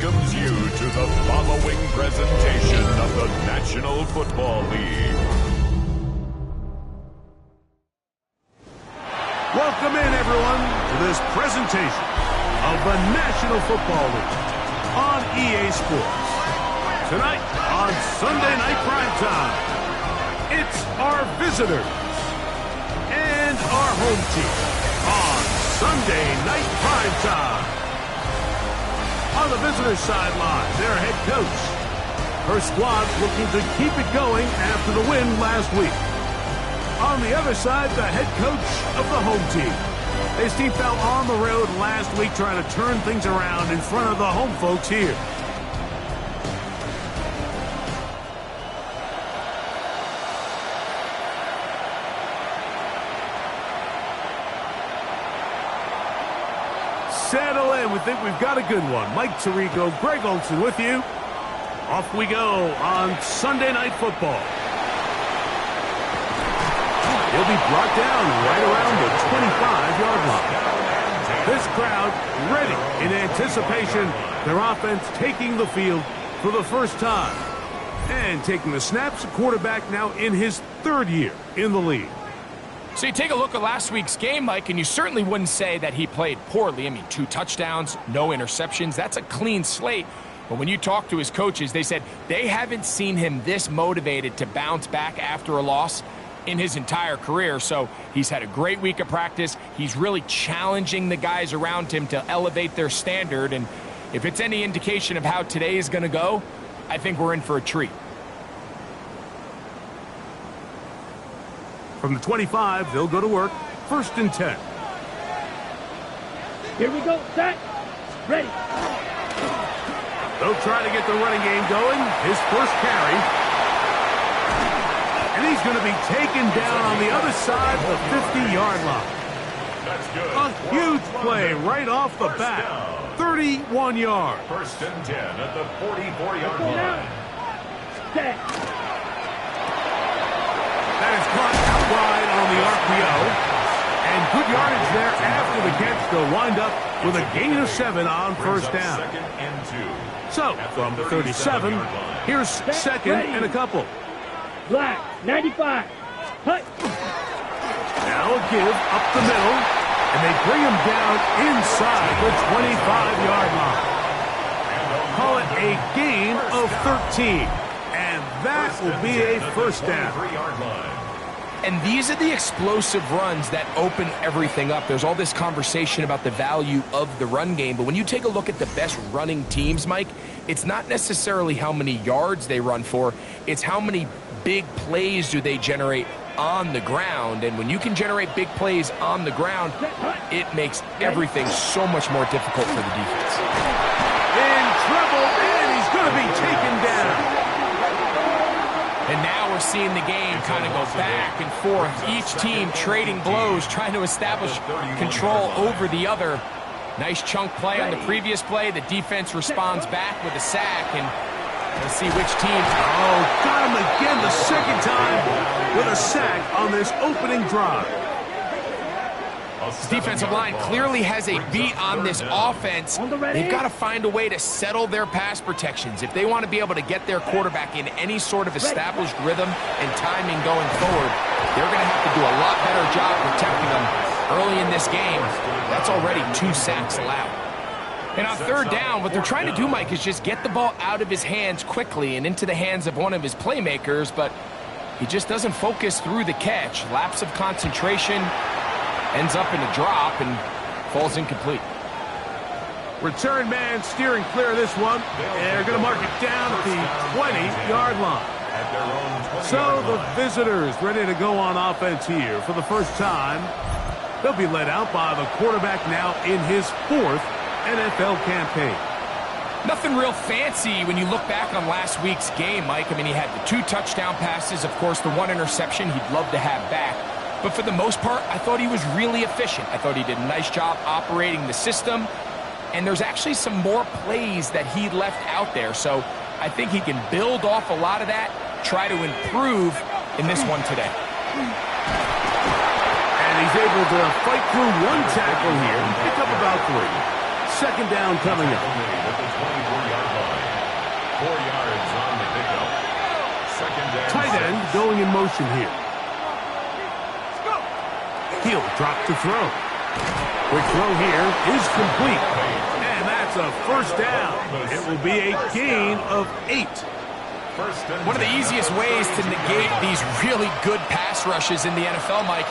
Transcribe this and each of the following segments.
welcomes you to the following presentation of the National Football League. Welcome in, everyone, to this presentation of the National Football League on EA Sports. Tonight on Sunday Night Primetime, it's our visitors and our home team on Sunday Night Primetime. On the visitors' sideline, their head coach. Her squad's looking to keep it going after the win last week. On the other side, the head coach of the home team. His team fell on the road last week trying to turn things around in front of the home folks here. Settle in. We think we've got a good one. Mike Tirico, Greg Olson with you. Off we go on Sunday Night Football. He'll be brought down right around the 25-yard line. This crowd ready in anticipation. Their offense taking the field for the first time. And taking the snaps, a quarterback now in his third year in the league. So you take a look at last week's game, Mike, and you certainly wouldn't say that he played poorly. I mean, 2 touchdowns, no interceptions. That's a clean slate. But when you talk to his coaches, they said they haven't seen him this motivated to bounce back after a loss in his entire career. So he's had a great week of practice. He's really challenging the guys around him to elevate their standard. And if it's any indication of how today is going to go, I think we're in for a treat. From the 25, they'll go to work. 1st and 10. Here we go. Set. Ready. They'll try to get the running game going. His first carry. And he's going to be taken down on the other side of the 50-yard line. A huge play right off the bat. 31 yards. 1st and 10 at the 44-yard line. Set. That is caught out wide on the RPO. And good yardage there after the catch. They'll wind up with a gain of 7 on 1st down. So, from 37, here's 2nd and a couple. Black, 95. Hut. Now a give up the middle. And they bring him down inside the 25-yard line. Call it a gain of 13. And that will be a 1st down. And these are the explosive runs that open everything up. There's all this conversation about the value of the run game, but when you take a look at the best running teams, Mike, it's not necessarily how many yards they run for, it's how many big plays do they generate on the ground. And when you can generate big plays on the ground, it makes everything so much more difficult for the defense. In trouble, and he's going to be taken down. And now we're seeing the game kind of go back and forth. Each team trading blows, trying to establish control over the other. Nice chunk play on the previous play. The defense responds back with a sack, and we'll see which team. Oh, got him again the 2nd time with a sack on this opening drive. This defensive line clearly has a beat on this offense. They've got to find a way to settle their pass protections. If they want to be able to get their quarterback in any sort of established rhythm and timing going forward, they're going to have to do a lot better job protecting them early in this game. That's already 2 sacks allowed. And on 3rd down, what they're trying to do, Mike, is just get the ball out of his hands quickly and into the hands of one of his playmakers, but he just doesn't focus through the catch. Lapse of concentration, ends up in a drop and falls incomplete. Return man steering clear of this one. They're going to mark it down at the 20-yard line. So the visitors ready to go on offense here for the first time. They'll be led out by the quarterback now in his 4th NFL campaign. Nothing real fancy when you look back on last week's game, Mike. I mean, he had the 2 touchdown passes, of course, the 1 interception he'd love to have back. But for the most part, I thought he was really efficient. I thought he did a nice job operating the system. And there's actually some more plays that he left out there. So I think he can build off a lot of that, try to improve in this one today. And he's able to fight through 1 tackle here and pick up about 3. second down coming up. At the 24-yard line. 4 yards on the pickup. Second and Tight end going in motion here. He'll drop to throw. Quick throw here is complete. And that's a first down. It will be a gain of 8. One of the easiest ways to negate these really good pass rushes in the NFL, Mike,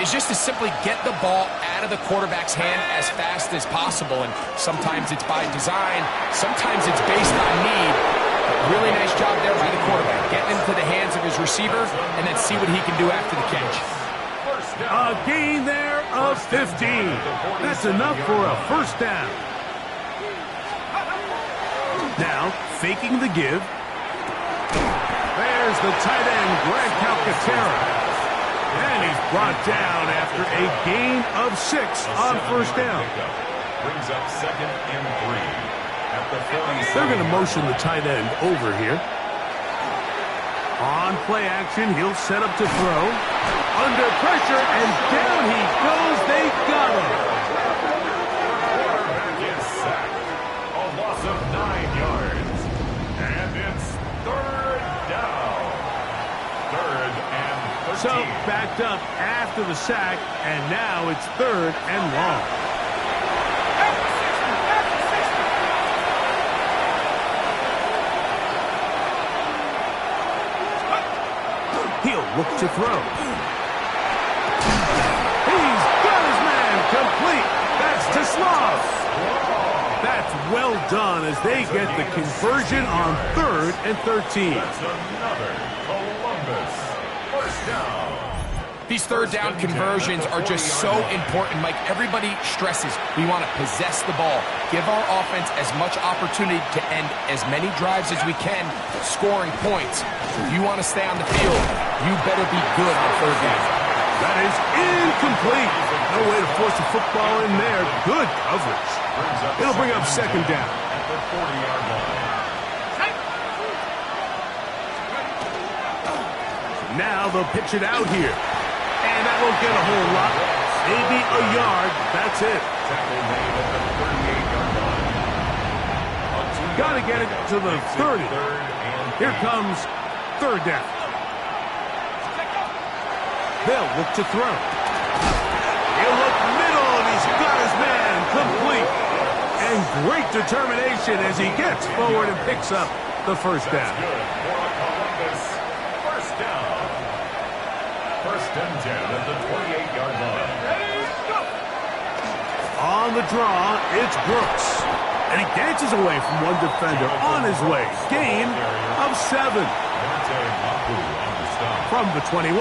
is just to simply get the ball out of the quarterback's hand as fast as possible. And sometimes it's by design, sometimes it's based on need. But really nice job there by the quarterback, getting into the hands of his receiver and then see what he can do after the catch. A gain there of 15. That's enough for a first down. Now, faking the give. There's the tight end, Greg Calcaterra. And he's brought down after a gain of 6 on first down. Brings up second and 3. At the 40. They're going to motion the tight end over here. On play action, he'll set up to throw. Under pressure, and down he goes. They got him. Quarterback is sacked. A loss of 9 yards. And it's third down. Third and 13. So backed up after the sack, and now it's third and long. He'll look to throw. He's got his man complete. That's to Slav. That's well done as they get the conversion on third and 13. That's another Columbus first down. These third down conversions are just so important, Mike. Everybody stresses we want to possess the ball, give our offense as much opportunity to end as many drives as we can, scoring points. If you want to stay on the field, you better be good on third down. That is incomplete. No way to force a football in there. Good coverage. It'll bring up second down. At the 40-yard line. Now they'll pitch it out here. And that won't get a whole lot. Maybe a yard. That's it. Tackle made at the 38-yard line. Got to get it to the 30. Here comes third down. They'll look to throw. He'll look middle, and he's got his man complete. And great determination as he gets forward and picks up the first down. Good for a Columbus first down. First and 10 at the 28-yard line. On the draw, it's Brooks. And he dances away from one defender on his way. Gain of 7. From the 21,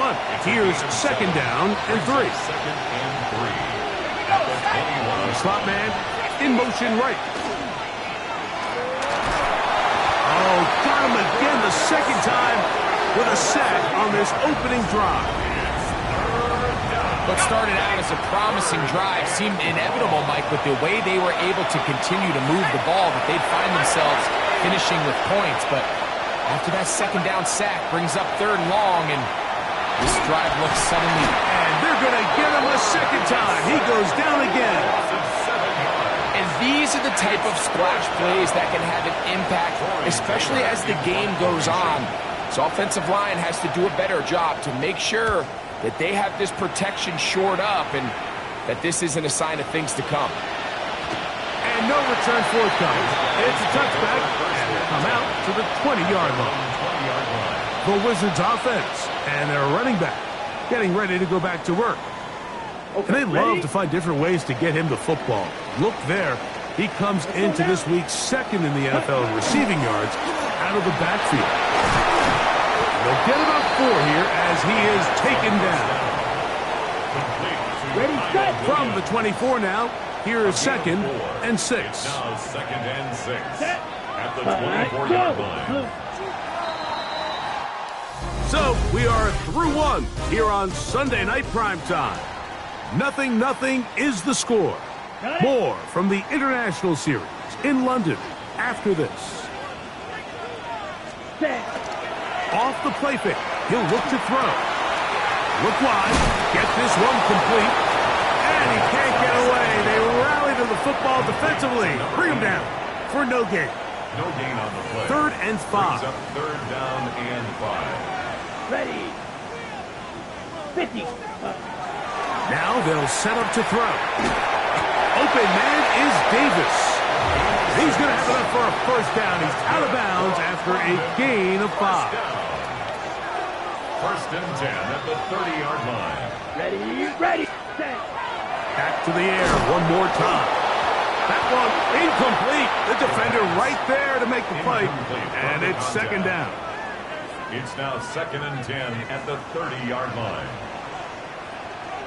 here's second down and 3. Second and 3. At the 21. Slot man in motion right. Oh, got him again the second time with a sack on this opening drive. What started out as a promising drive seemed inevitable, Mike, with the way they were able to continue to move the ball, that they'd find themselves finishing with points. But after that second down sack brings up third and long, and this drive looks suddenly... And they're going to get him a second time. He goes down again. And these are the type of splash plays that can have an impact, especially as the game goes on. So offensive line has to do a better job to make sure that they have this protection shored up and that this isn't a sign of things to come. And no return forthcoming. It's a touchback, and they come out to the 20-yard line. The Wizards offense and their running back getting ready to go back to work. And they love to find different ways to get him the football. Look there. He comes into this week's second in the NFL in receiving yards out of the backfield. They'll get about 4 here as he is taken down. Ready, set. From the 24 now, here is second and 6. Now second and 6. Set. At the 24-yard line. So we are through one here on Sunday Night Primetime. 0-0 is the score. More from the International Series in London after this. Set. Off the play fake, he'll look to throw. Look wide, get this one complete. And he can't get away. They rally to the football defensively. Bring him down for no gain. No gain on the play. 3rd and 5. Brings up 3rd down and 5. Ready. 50. Now they'll set up to throw. Open man is Davis. He's going to have enough for a first down. He's out of bounds after a gain of 5. 1st and 10 at the 30-yard line. Ready, set. Back to the air one more time. That one incomplete. The defender right there to make the play. And it's 2nd down. It's now 2nd and 10 at the 30-yard line.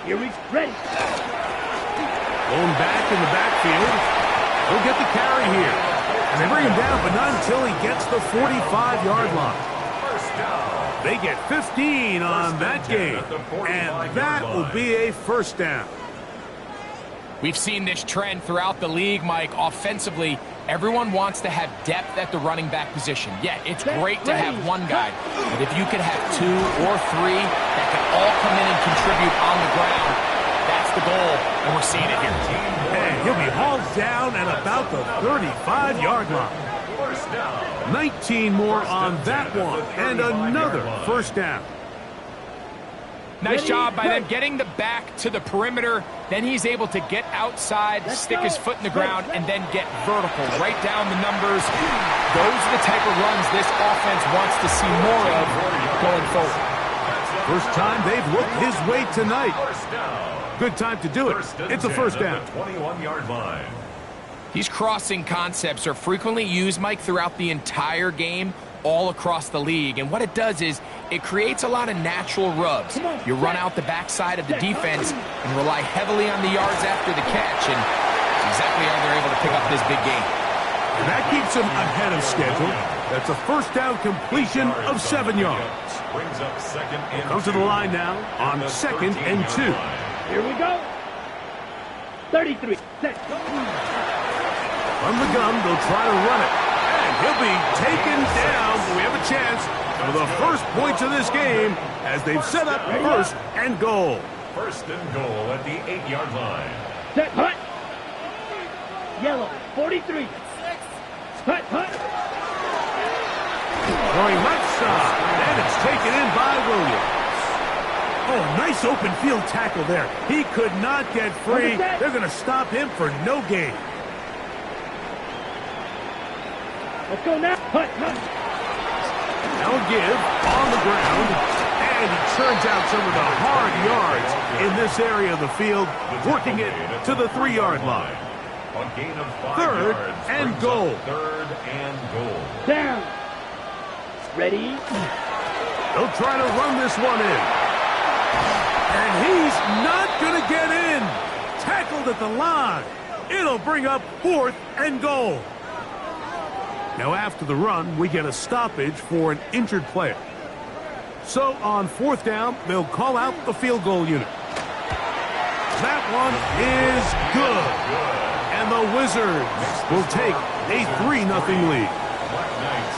Here we ready. Going back in the backfield. He'll get the carry here. And they bring him down, but not until he gets the 45-yard line. First down. They get 15 on that game. And that will be a first down. We've seen this trend throughout the league, Mike. Offensively, everyone wants to have depth at the running back position. Yeah, it's great to have one guy, but if you can have 2 or 3 that can all come in and contribute on the ground, that's the goal, and we're seeing it here. And he'll be hauled down at about the 35-yard line. First down. 19 more on that one, and another first down. Nice job by them getting the back to the perimeter. Then he's able to get outside, stick his foot in the ground, and then get vertical. Right down the numbers. Those are the type of runs this offense wants to see more of going forward. First time they've looked his way tonight. Good time to do it. It's a first down. 21-yard line. These crossing concepts are frequently used, Mike, throughout the entire game, all across the league. And what it does is it creates a lot of natural rubs. You run out the backside of the defense and rely heavily on the yards after the catch, and that's exactly how they're able to pick up this big game. And that keeps them ahead of schedule. That's a first down completion of 7 yards. Brings up 2nd and 2. Come to the line now on 2nd and 2. Here we go. 33. Set. From the gun, they'll try to run it. And he'll be taken down, but we have a chance for the first points of this game as they've set up 1st and goal. 1st and goal at the 8-yard line. Set. Hut. Yellow. 43. Hut. Going left side, and it's taken in by Williams. Oh, nice open field tackle there. He could not get free. They're going to stop him for no gain. Let's go now. Hut. Now a give on the ground, and he turns out some of the hard yards in this area of the field, working it to the 3-yard line. A gain of 5 3rd yards. and Brings goal. up 3rd and goal. Down. Ready. They'll try to run this one in. And he's not going to get in. Tackled at the line. It'll bring up 4th and goal. Now after the run, we get a stoppage for an injured player. So on 4th down, they'll call out the field goal unit. That one is good. And the Wizards will take a 3-0 lead.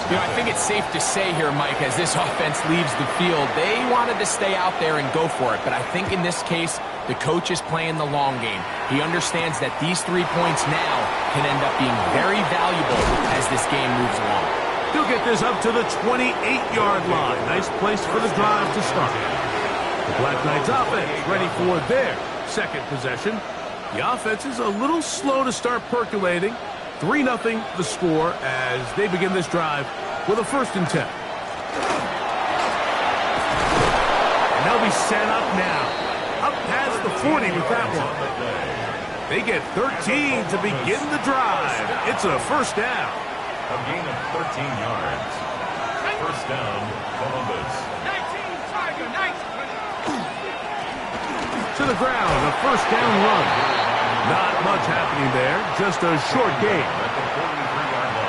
You know, I think it's safe to say here, Mike, as this offense leaves the field, they wanted to stay out there and go for it. But I think in this case, the coach is playing the long game. He understands that these 3 points now can end up being very valuable as this game moves along. He'll get this up to the 28-yard line. Nice place for the drive to start. The Black Knights offense ready for their 2nd possession. The offense is a little slow to start percolating. 3-0 the score as they begin this drive with a 1st and 10. And they'll be set up now. Up past the 40 with that one. They get 13 to begin the drive. It's a first down. A gain of 13 yards. First down, Columbus. To the ground, a first down run. Not much happening there, just a short gain.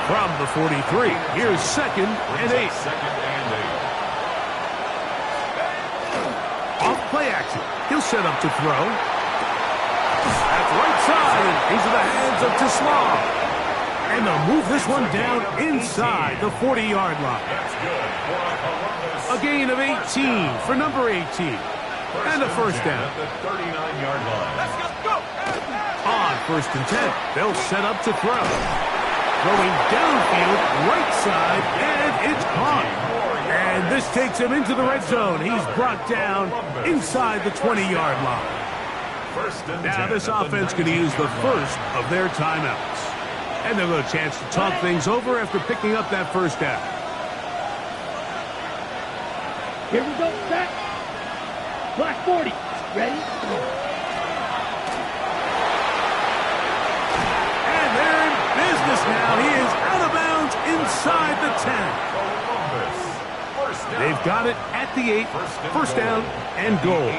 From the 43, here's 2nd and 8. Off play action. He'll set up to throw. That's right side, and into the hands of Tislam. And they'll move this one down inside the 40-yard line. A gain of 18 for number 18. and a first down. At the 39-yard line. Let's go. On 1st and 10, they'll set up to throw. Throwing downfield, right side, and it's caught. And this takes him into the red zone. He's brought down inside the 20-yard line. Now this offense going to use the first of their timeouts. And they'll have a chance to talk things over after picking up that first down. Here we go, set. Black 40. Ready? And they're in business now. He is out of bounds inside the 10. They've got it at the 8. First down and goal.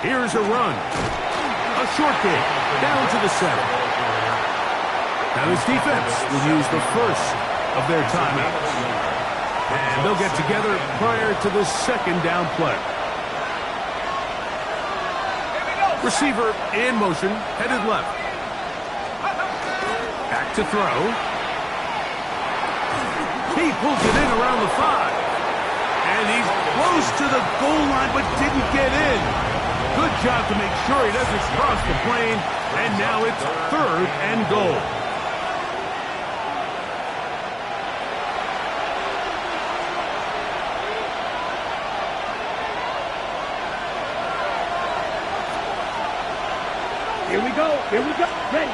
Here's a run. A short game. Down to the 7. Now this defense will use the first of their timeouts. And they'll get together prior to the second down play. Receiver in motion, headed left. Back to throw. He pulls it in around the 5. And he's close to the goal line, but didn't get in. Good job to make sure he doesn't cross the plane. And now it's 3rd and goal. Here we go. Ready.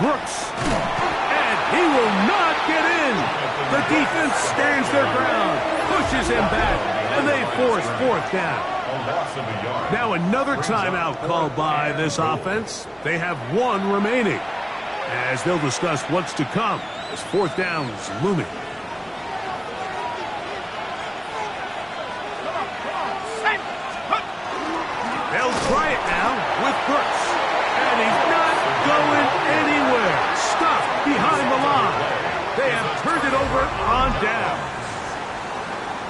Brooks. And he will not get in. The defense stands their ground, pushes him back, and they force 4th down. Now another timeout called by this offense. They have 1 remaining, as they'll discuss what's to come as 4th down is looming. They'll try it now with Brooks. And he's not going anywhere. Stuffed behind the line. They have turned it over on down.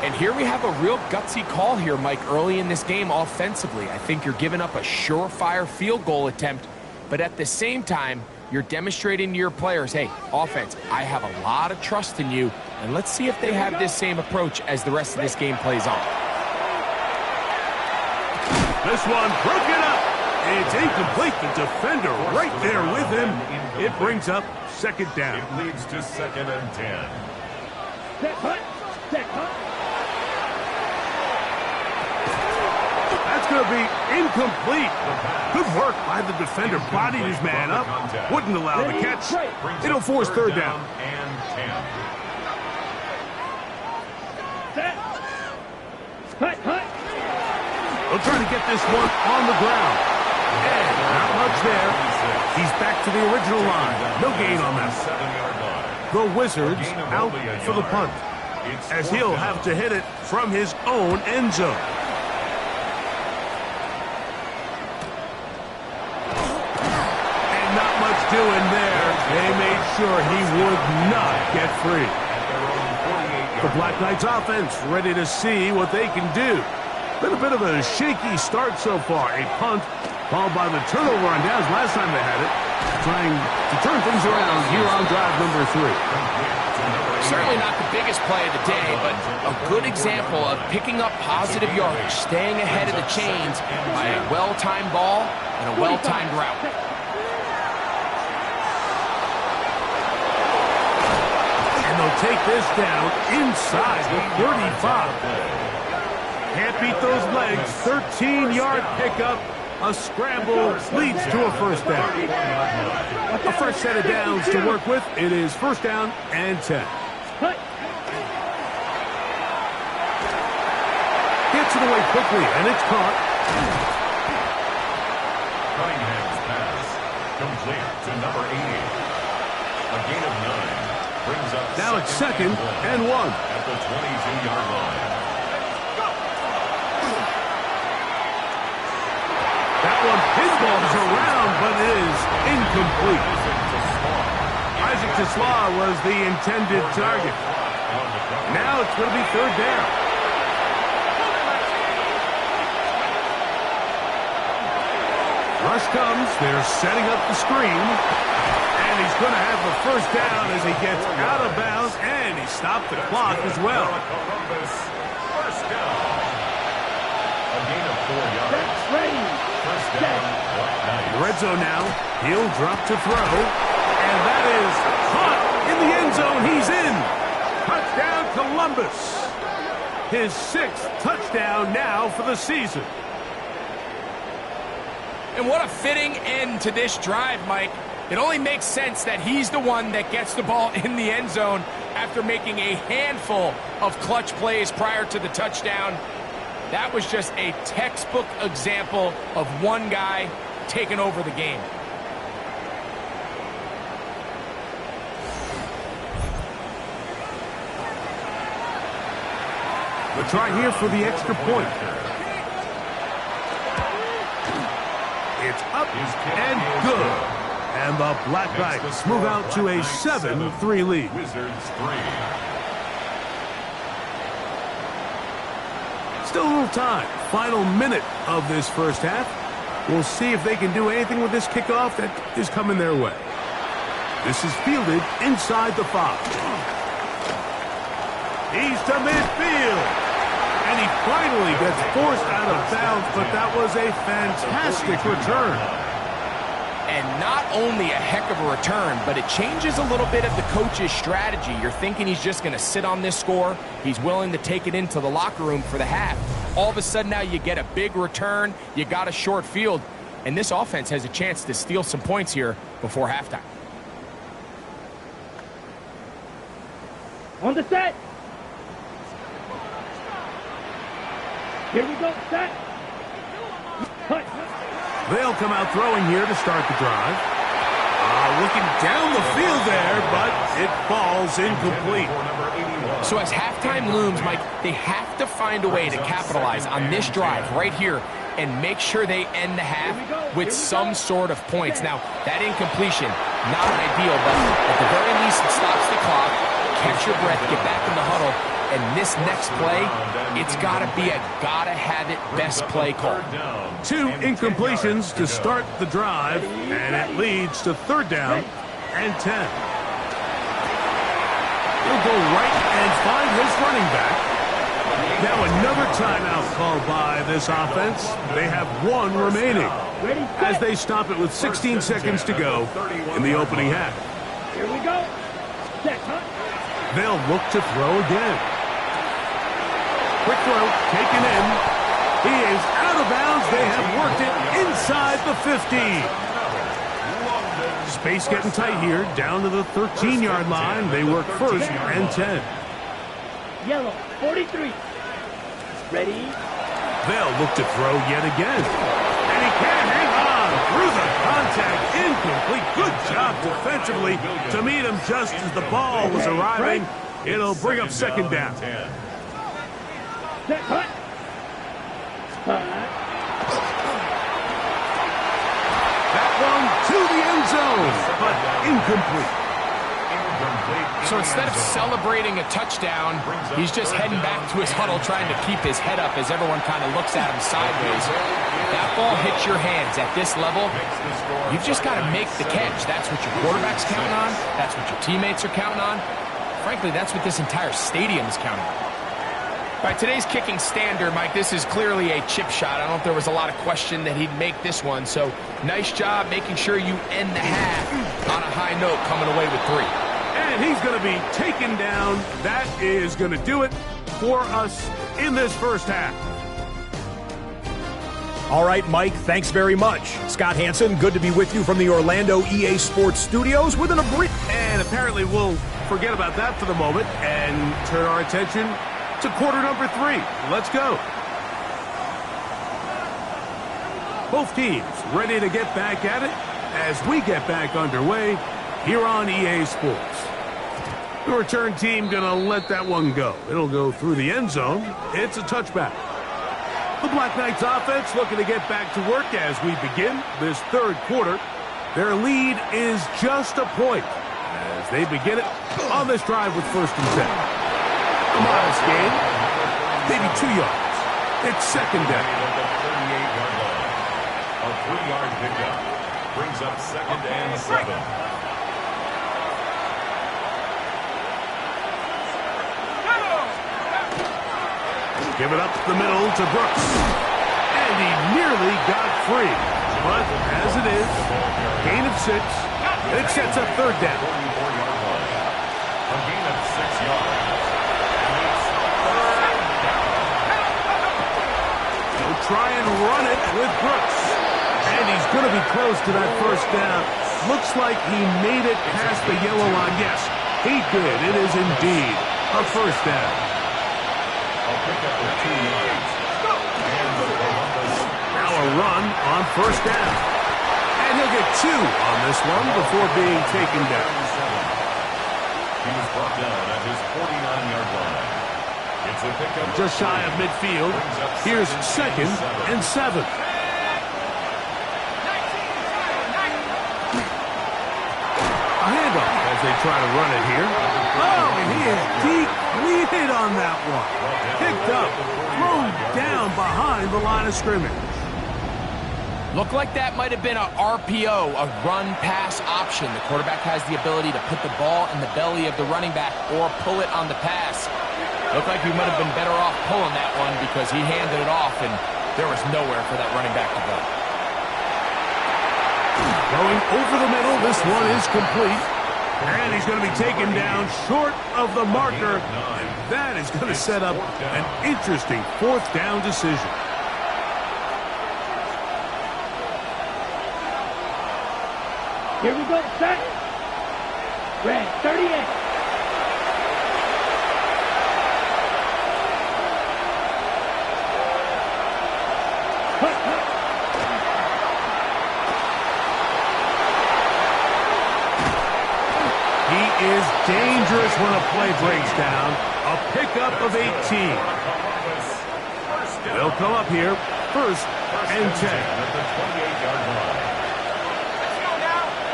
And here we have a real gutsy call here, Mike, early in this game offensively. I think you're giving up a surefire field goal attempt, but at the same time, you're demonstrating to your players, hey, offense, I have a lot of trust in you, and let's see if they have this same approach as the rest of this game plays on. This one broken up. It's incomplete. The defender right there with him. It brings up 2nd down. It leads to 2nd and 10. Set hut. That's going to be incomplete. Good work by the defender. Bodied his man up. Wouldn't allow the catch. It'll force 3rd down. And 10. Set. Hut. They'll try to get this one on the ground. And not much there. He's back to the original line. No gain on that. 7-yard line. The Wizards out for the punt, as he'll have to hit it from his own end zone. And not much doing there. They made sure he would not get free. The Black Knights offense ready to see what they can do. Been a bit of a shaky start so far. A punt followed by the turnover on downs last time they had it. Trying to turn things around here on drive number 3. Certainly not the biggest play of the day, but a good example of picking up positive yardage, staying ahead of the chains by a well-timed ball and a well-timed route. And they'll take this down inside the 35. Can't beat those legs. 13-yard pickup. A scramble leads to a 1st down. A fresh set of downs to work with. It is 1st down and 10. Gets it away quickly, and it's caught. Cunningham's pass complete to number 80. A gain of 9 brings up Now it's 2nd and 1. At the 22-yard line. That one pinballs around, but is incomplete. Isaac Tesla was the intended target. Now it's going to be 3rd down. Rush comes. They're setting up the screen. And he's going to have the 1st down as he gets out of bounds. And he stopped the clock as well. First down. A gain of 4 yards. Ready. First down, Black Knights. Red zone now. He'll drop to throw. And that is caught in the end zone. He's in. Touchdown, Columbus. His 6th touchdown now for the season. And what a fitting end to this drive, Mike. It only makes sense that he's the one that gets the ball in the end zone after making a handful of clutch plays prior to the touchdown. That was just a textbook example of one guy taking over the game. The try here for the extra point. It's up and good. And the Black Knights move out to a 7-3 lead. Wizards 3. Still a little time. Final minute of this first half. We'll see if they can do anything with this kickoff that is coming their way. This is fielded inside the 5. He's to midfield. And he finally gets forced out of bounds, but that was a fantastic return. And not only a heck of a return, but it changes a little bit of the coach's strategy. You're thinking he's just going to sit on this score. He's willing to take it into the locker room for the half. All of a sudden now you get a big return. You got a short field. And this offense has a chance to steal some points here before halftime. On the set. Here we go, set. Cut. They'll come out throwing here to start the drive. Looking down the field there, but it falls incomplete. So as halftime looms, Mike, they have to find a way to capitalize on this drive right here and make sure they end the half with some sort of points. Now, that incompletion, not ideal, but at the very least, it stops the clock. Catch your breath, get back in the huddle, and this next play, it's got to be a gotta-have-it best play call. 2 incompletions to start the drive, and it leads to 3rd down and 10. He'll go right and find his running back. Now another timeout called by this offense. They have 1 remaining as they stop it with 16 seconds to go in the opening half. Here we go. Set, cut. They'll look to throw again. Quick throw, taken in. He is out of bounds. They have worked it inside the 50. Space getting tight here, down to the 13-yard line. They work 1st and 10. Yellow, 43. Ready. They'll look to throw yet again. And he can't hang on through the contact. Incomplete. Good job defensively to meet him just as the ball was arriving. It'll bring up 2nd down. Set, cut. That one to the end zone, but incomplete. So instead of celebrating a touchdown, he's just heading back to his huddle trying to keep his head up as everyone kind of looks at him sideways. If that ball hits your hands at this level, you've just got to make the catch. That's what your quarterback's counting on. That's what your teammates are counting on. Frankly, that's what this entire stadium is counting on. By today's kicking standard, Mike, this is clearly a chip shot. I don't know if there was a lot of question that he'd make this one. So nice job making sure you end the half on a high note, coming away with 3. And he's going to be taken down. That is going to do it for us in this first half. All right, Mike, thanks very much. Scott Hansen, good to be with you from the Orlando EA Sports Studios with an brief. And apparently we'll forget about that for the moment and turn our attention to quarter number 3. Let's go. Both teams ready to get back at it as we get back underway here on EA Sports. The return team going to let that one go. It'll go through the end zone. It's a touchback. The Black Knights offense looking to get back to work as we begin this 3rd quarter. Their lead is just a point as they begin it on this drive with 1st and 10. A modest gain, maybe 2 yards. It's 2nd down. A 3-yard pickup brings up 2nd and 7. Give it up the middle to Brooks. And he nearly got free. But as it is, gain of 6. It sets up third down. A gain of 6 yards. And it's third down. He'll try and run it with Brooks. And he's going to be close to that first down. Looks like he made it past the yellow line. Yes, he did. It is indeed a first down. I'll pick up the 2 yards. And the Columbus. Now a run on first down. And he'll get 2 on this one before being taken down. He was brought down at his 49-yard line. It's a pickup. Just shy of midfield. Here's 2nd and 7. A handoff as they try to run it here. Oh, and he is depleted on that one. Picked up, thrown down behind the line of scrimmage. Looked like that might have been a RPO, a run-pass option. The quarterback has the ability to put the ball in the belly of the running back or pull it on the pass. Looked like he might have been better off pulling that one because he handed it off, and there was nowhere for that running back to go. Going over the middle, this one is complete. And he's going to be taken down short of the marker. And that is going to set up an interesting fourth down decision. Here we go, set. Red, 38. He is dangerous when a play breaks down. A pickup of 18. They'll come up here, 1st and 10. At the 28-yard line.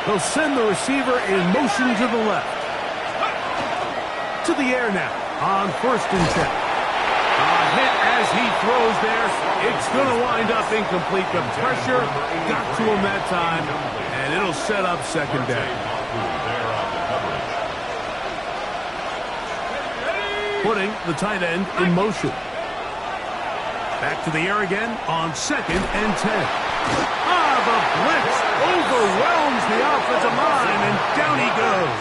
They'll send the receiver in motion to the left. To the air now on 1st and 10. A hit as he throws there. It's going to wind up incomplete. The pressure got to him that time, and it'll set up 2nd down. Putting the tight end in motion. Back to the air again on 2nd and 10. The blitz overwhelms the offensive line, and down he goes.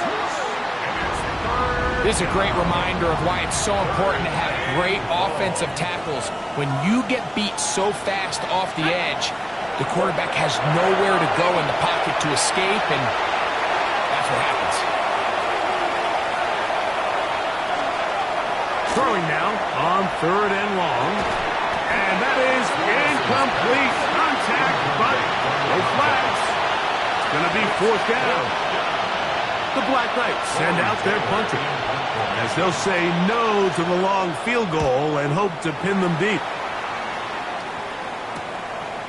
This is a great reminder of why it's so important to have great offensive tackles. When you get beat so fast off the edge, the quarterback has nowhere to go in the pocket to escape, and that's what happens. Throwing now on 3rd and long. And that is incomplete. Contact, but no flags. It's going to be 4th down. The Black Knights send out their punter, as they'll say no to the long field goal and hope to pin them deep.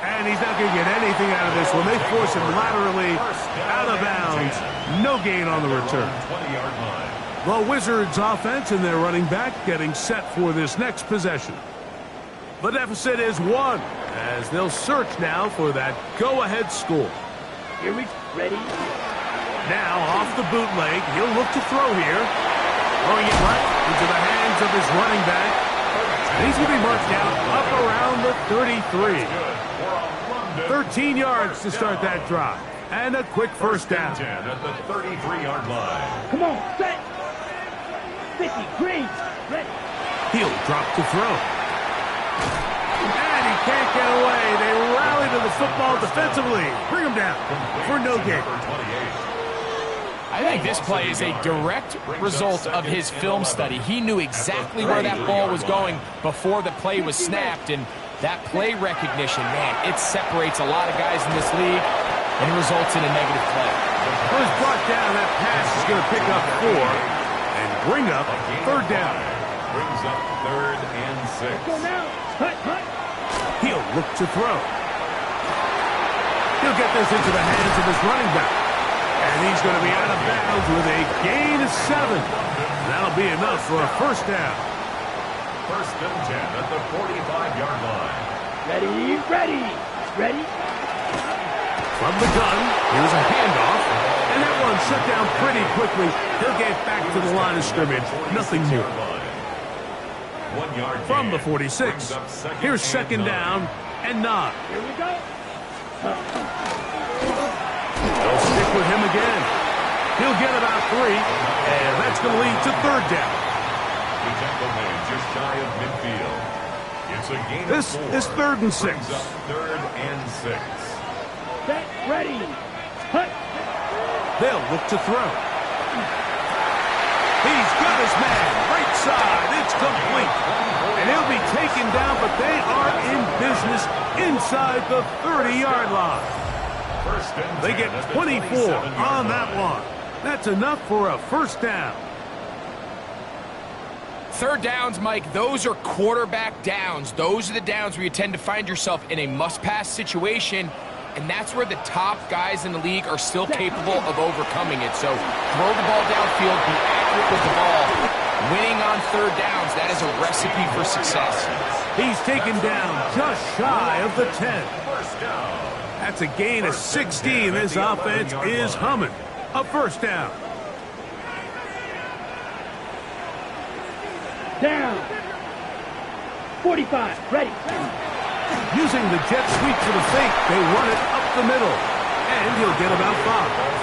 And he's not going to get anything out of this one. They force him laterally out of bounds. No gain on the return. 20-yard line. The Wizards offense and their running back getting set for this next possession. The deficit is 1, as they'll search now for that go-ahead score. Here we ready. Now off the bootleg, he'll look to throw here. Throwing it right into the hands of his running back. And he's going to be marked down up around the 33. 13 yards to start that drive. And a quick first down. 10 at the 33-yard line. Come on, set. 50, green, ready. He'll drop to throw. And he can't get away. They rally to the football defensively. Bring him down for no gain. I think this play is a direct result of his film study. He knew exactly where that ball was going before the play was snapped, and that play recognition, man, it separates a lot of guys in this league, and it results in a negative play. Well, he's brought down. That pass is going to pick up 4 and bring up 3rd down. Brings up 3rd and 6. Go now. Hut, hut. He'll look to throw. He'll get this into the hands of his running back. And he's going to be out of bounds with a gain of 7. That'll be enough for a first down. 1st and 10 at the 45-yard line. Ready, ready, ready. From the gun, here's a handoff. And that one shut down pretty quickly. He'll get back to the line of scrimmage. Nothing more. 1-yard From the gain. 46, Brings up here's second and down and 9. Here we go. They'll stick with him again. He'll get about 3, and that's going to lead to third down. The tackle made just shy of midfield. It's a gain This of 4. is 3rd and 6. Brings up 3rd and 6. Set, ready. Hut. They'll look to throw. He's got his man. Right side. It's complete. And he'll be taken down, but they are in business inside the 30-yard line. First and They 10 get at the 24 27-yard on that line. one. That's enough for a first down. Third downs, Mike, those are quarterback downs. Those are the downs where you tend to find yourself in a must-pass situation, and that's where the top guys in the league are still capable of overcoming it. So throw the ball downfield, be accurate with the ball. Winning on third downs, that is a recipe for success. He's taken down just shy of the 10. First down. That's a gain of 16. This offense is humming. A first down. Down. 45. Ready. Using the jet sweep for the fake, they run it up the middle. And he'll get about 5.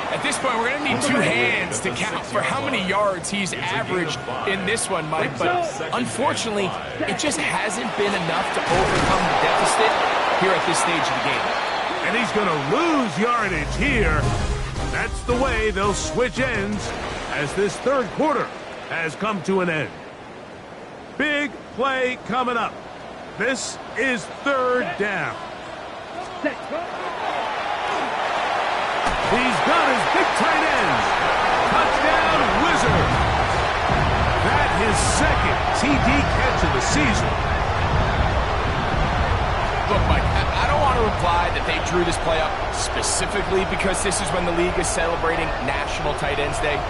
At this point, we're going to need 2 hands to count for how many yards he's averaged in this one, Mike. But unfortunately, it just hasn't been enough to overcome the deficit here at this stage of the game. And he's going to lose yardage here. That's the way they'll switch ends as this third quarter has come to an end. Big play coming up. This is third down. Set. He's got his big tight end. Touchdown, Wizard. That his second TD catch of the season. Look, Mike, I don't want to imply that they drew this play up specifically because this is when the league is celebrating National Tight Ends Day.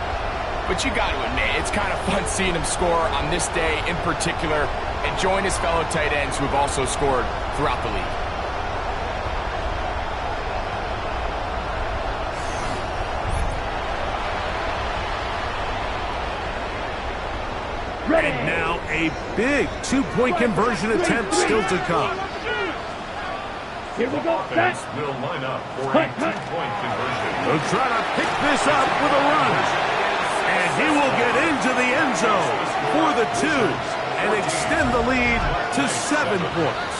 But you got to admit, it's kind of fun seeing him score on this day in particular and join his fellow tight ends who have also scored throughout the league. And now a big two-point conversion attempt still to come. Here we go. Set. Offense will line up for a 2-point conversion. They'll try to pick this up with a run. And he will get into the end zone for the 2 and extend the lead to 7 points.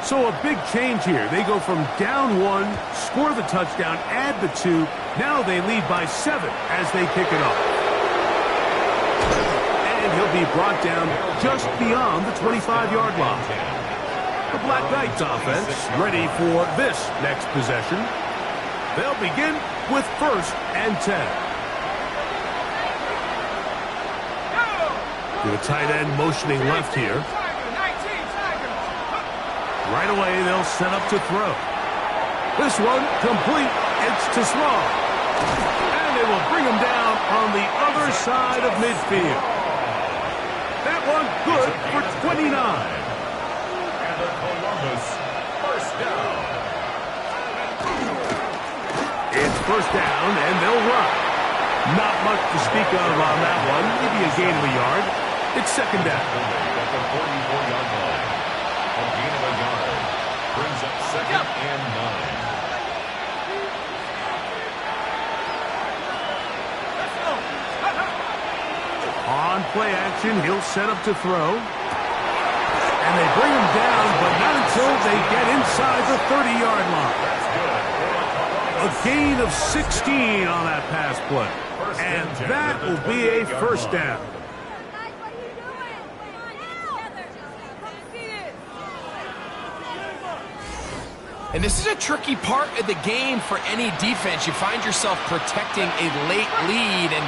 So a big change here. They go from down 1, score the touchdown, add the 2. Now they lead by 7 as they kick it off. And he'll be brought down just beyond the 25-yard line. The Black Knights offense ready for this next possession. They'll begin with 1st and 10. To the tight end motioning left here. Right away, they'll set up to throw. This one complete. It's to Small. And they will bring him down on the other side of midfield. That one good for 29. And the Columbus first down. It's first down, and they'll run. Not much to speak of on that one. Maybe a gain of a yard. It's second down. At the 44-yard line. A gain of a yard. Brings up 2nd and 9. On play action, he'll set up to throw. And they bring him down, but not until they get inside the 30-yard line. A gain of 16 on that pass play. And that will be a first down. And this is a tricky part of the game for any defense. You find yourself protecting a late lead, and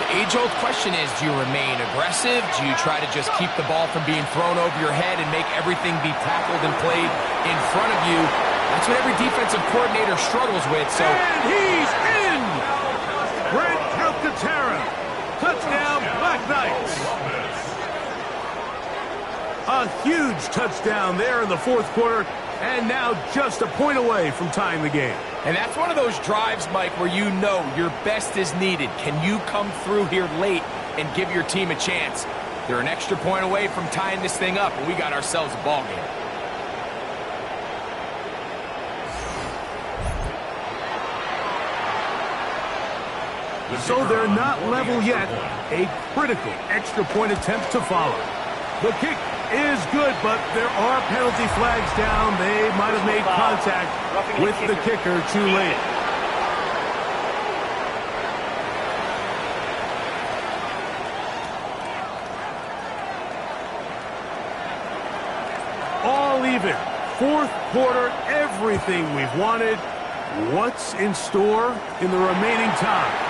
the age-old question is, do you remain aggressive? Do you try to just keep the ball from being thrown over your head and make everything be tackled and played in front of you? That's what every defensive coordinator struggles with. So, and he's in! Brent Calcaterra. Touchdown, Black Knights. A huge touchdown there in the fourth quarter, and now just a point away from tying the game. And that's one of those drives, Mike, where you know your best is needed. Can you come through here late and give your team a chance? They're an extra point away from tying this thing up, and we got ourselves a ball game. So they're not level yet. A critical extra point attempt to follow. The kick is good, but there are penalty flags down. They might have made contact with the kicker too late. All even. Fourth quarter, everything we've wanted. What's in store in the remaining time?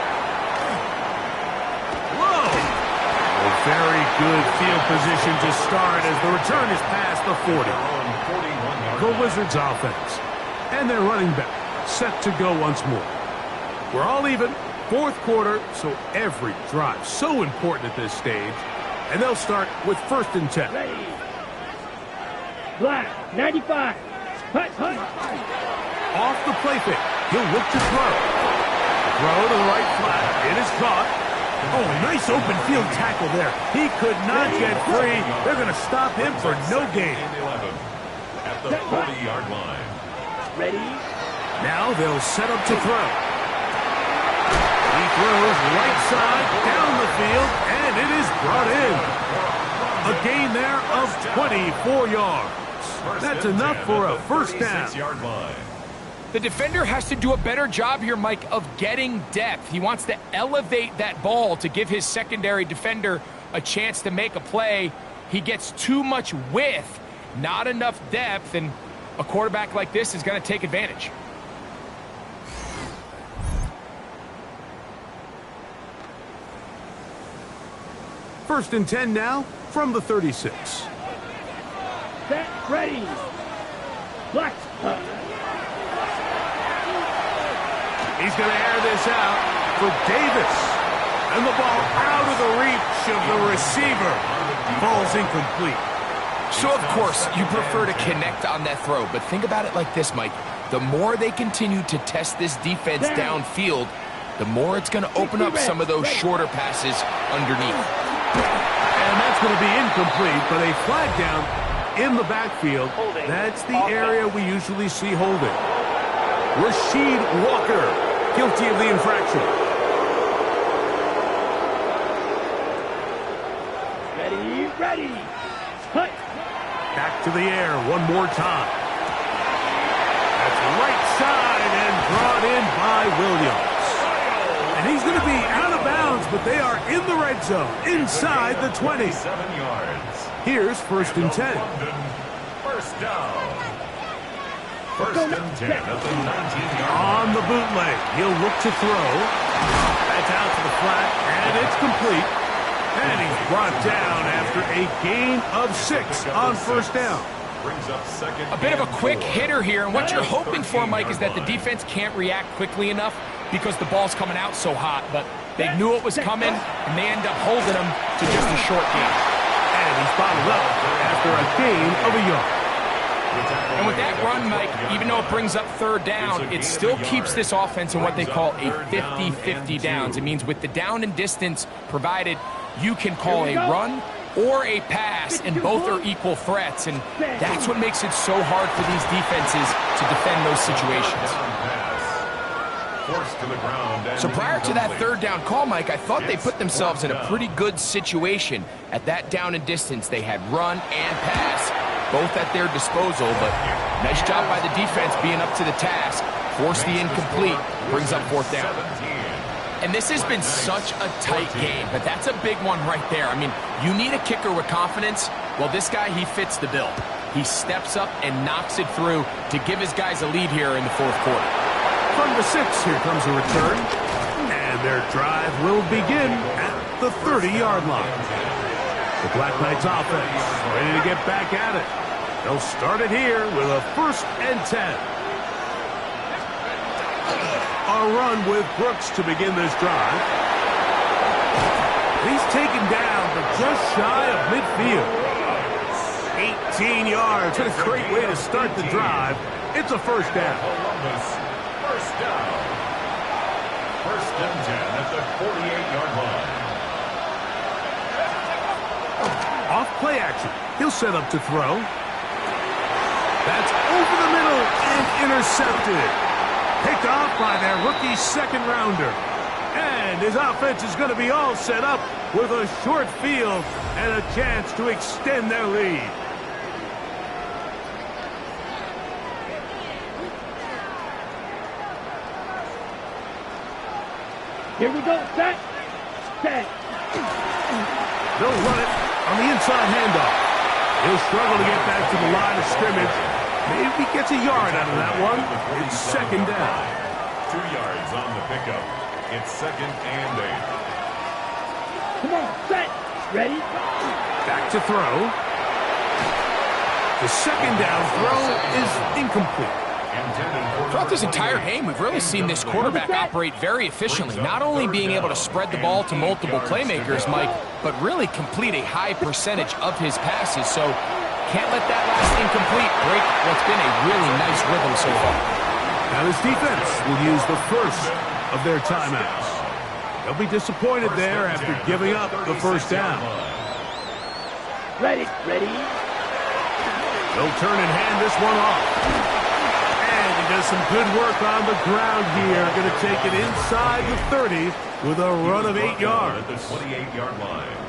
Very good field position to start as the return is past the 40. The Wizards offense. And their running back set to go once more. We're all even. Fourth quarter, so every drive so important at this stage. And they'll start with 1st and 10. Ready. Black, 95. Hut, hut. Off the play fake. He'll look to throw. Throw to the right flat. It is caught. Oh, nice open field tackle there. He could not get free. They're going to stop him for no gain. At the 40-yard line. Ready. Now they'll set up to throw. He throws right side down the field, and it is brought in. A gain there of 24 yards. That's enough for a first down. The defender has to do a better job here, Mike, of getting depth. He wants to elevate that ball to give his secondary defender a chance to make a play. He gets too much width, not enough depth, and a quarterback like this is going to take advantage. First and 10 now from the 36. Set, ready. Black. He's going to air this out for Davis. And the ball out of the reach of the receiver. Ball's incomplete. So, of course, you prefer to connect on that throw. But think about it like this, Mike. The more they continue to test this defense downfield, the more it's going to open up some of those shorter passes underneath. And that's going to be incomplete, but a flag down in the backfield. That's the area we usually see holding. Rasheed Walker. Guilty of the infraction. Ready, ready. Hut. Back to the air one more time. That's right side and brought in by Williams. And he's going to be out of bounds, but they are in the red zone, inside the 20. 7 yards. Here's 1st and 10. First down. First and 10 at the 19-yard line. On the bootleg, he'll look to throw. That's out to the flat, and it's complete. And he's brought down after a gain of 6 on first down. Brings up second. A bit of a quick hitter here, and what you're hoping for, Mike, is that the defense can't react quickly enough because the ball's coming out so hot. But they knew it was coming, and they end up holding him to just a short gain. And he's bottled up after a gain of a yard. And with that run, Mike, even though it brings up 3rd down, it still keeps this offense in what they call a 50-50 downs. It means with the down and distance provided, you can call a run or a pass, and both are equal threats. And that's what makes it so hard for these defenses to defend those situations. So prior to that 3rd down call, Mike, I thought they put themselves in a pretty good situation. At that down and distance, they had run and pass, both at their disposal, but nice job by the defense being up to the task. Force the incomplete, brings up 4th down. And this has been such a tight game, but that's a big one right there. I mean, you need a kicker with confidence. Well, this guy, he fits the bill. He steps up and knocks it through to give his guys a lead here in the 4th quarter. From the 6, here comes a return. And their drive will begin at the 30-yard line. The Black Knights offense ready to get back at it. They'll start it here with a 1st and 10. A run with Brooks to begin this drive. He's taken down, but just shy of midfield. 18 yards. What a great way to start the drive. It's a first down. Columbus, first down. First and 10 at the 48-yard line. Off play action. He'll set up to throw. That's over the middle and intercepted. Picked off by their rookie second rounder. And his offense is going to be all set up with a short field and a chance to extend their lead. Here we go. Set. Set. They'll run it on the inside handoff. He'll struggle to get back to the line of scrimmage. Maybe he gets a yard out of that one. It's second down. 2 yards on the pickup. It's second and 8. Come on. Set. Ready. Back to throw. The second down throw is incomplete. Throughout this entire game, we've really seen this quarterback operate very efficiently, not only being able to spread the ball to multiple playmakers, Mike, but really complete a high percentage of his passes. So can't let that last incomplete break what's been a really nice rhythm so far. Now this defense will use the first of their timeouts. They'll be disappointed there after giving up the first down. Ready. Ready. They'll turn and hand this one off. Does some good work on the ground here. Going to take it inside the 30 with a run of 8 yards.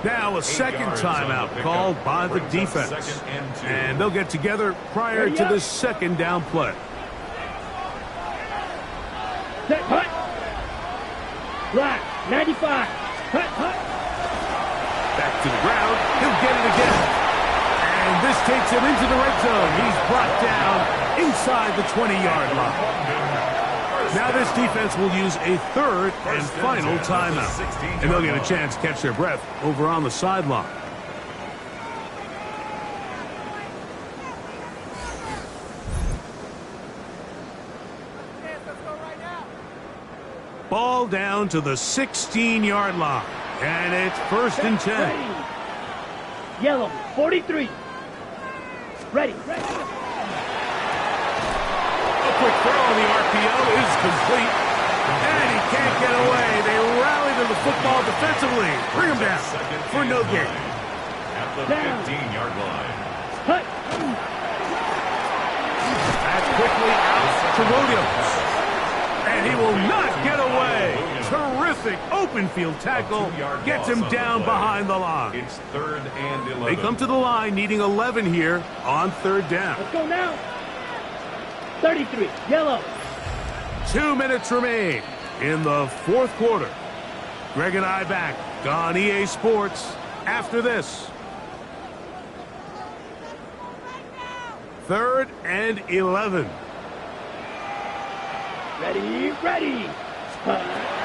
Now a second timeout called by the defense. And they'll get together prior to the second down play. Set. Hut. Black. 95. Hut. Hut. Back to the ground. He'll get it again. And this takes him into the red zone. He's brought down inside the 20-yard line. Now this defense will use a third and final timeout. And they'll get a chance to catch their breath over on the sideline. Ball down to the 16-yard line. And it's first and 10. Yellow, 43. Ready. A quick throw on the RPO is complete. And he can't get away. They rally to the football defensively. Bring him down for no gain. At the 15-yard line. Hut. That's quickly out to Williams. And he will not get away. Terrific open field tackle. Gets him down behind the line. It's third and 11. They come to the line needing 11 here on third down. Let's go now. 33. Yellow. 2 minutes remain in the fourth quarter. Greg and I back on EA Sports after this. Third and 11. Ready.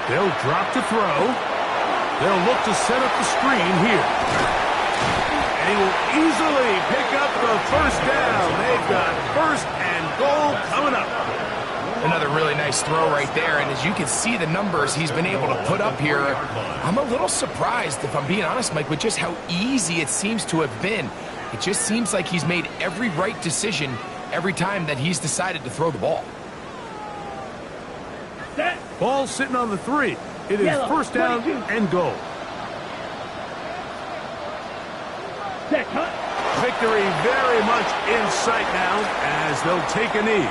They'll drop to throw. They'll look to set up the screen here. And he will easily pick up the first down. They've got first and goal coming up. Another really nice throw right there, and as you can see the numbers he's been able to put up here, I'm a little surprised, if I'm being honest, Mike, with just how easy it seems to have been. It just seems like he's made every right decision every time that he's decided to throw the ball. Set. Ball sitting on the 3. It is Yellow, first down 22. and goal. Set. Hut. Victory very much in sight now as they'll take a knee.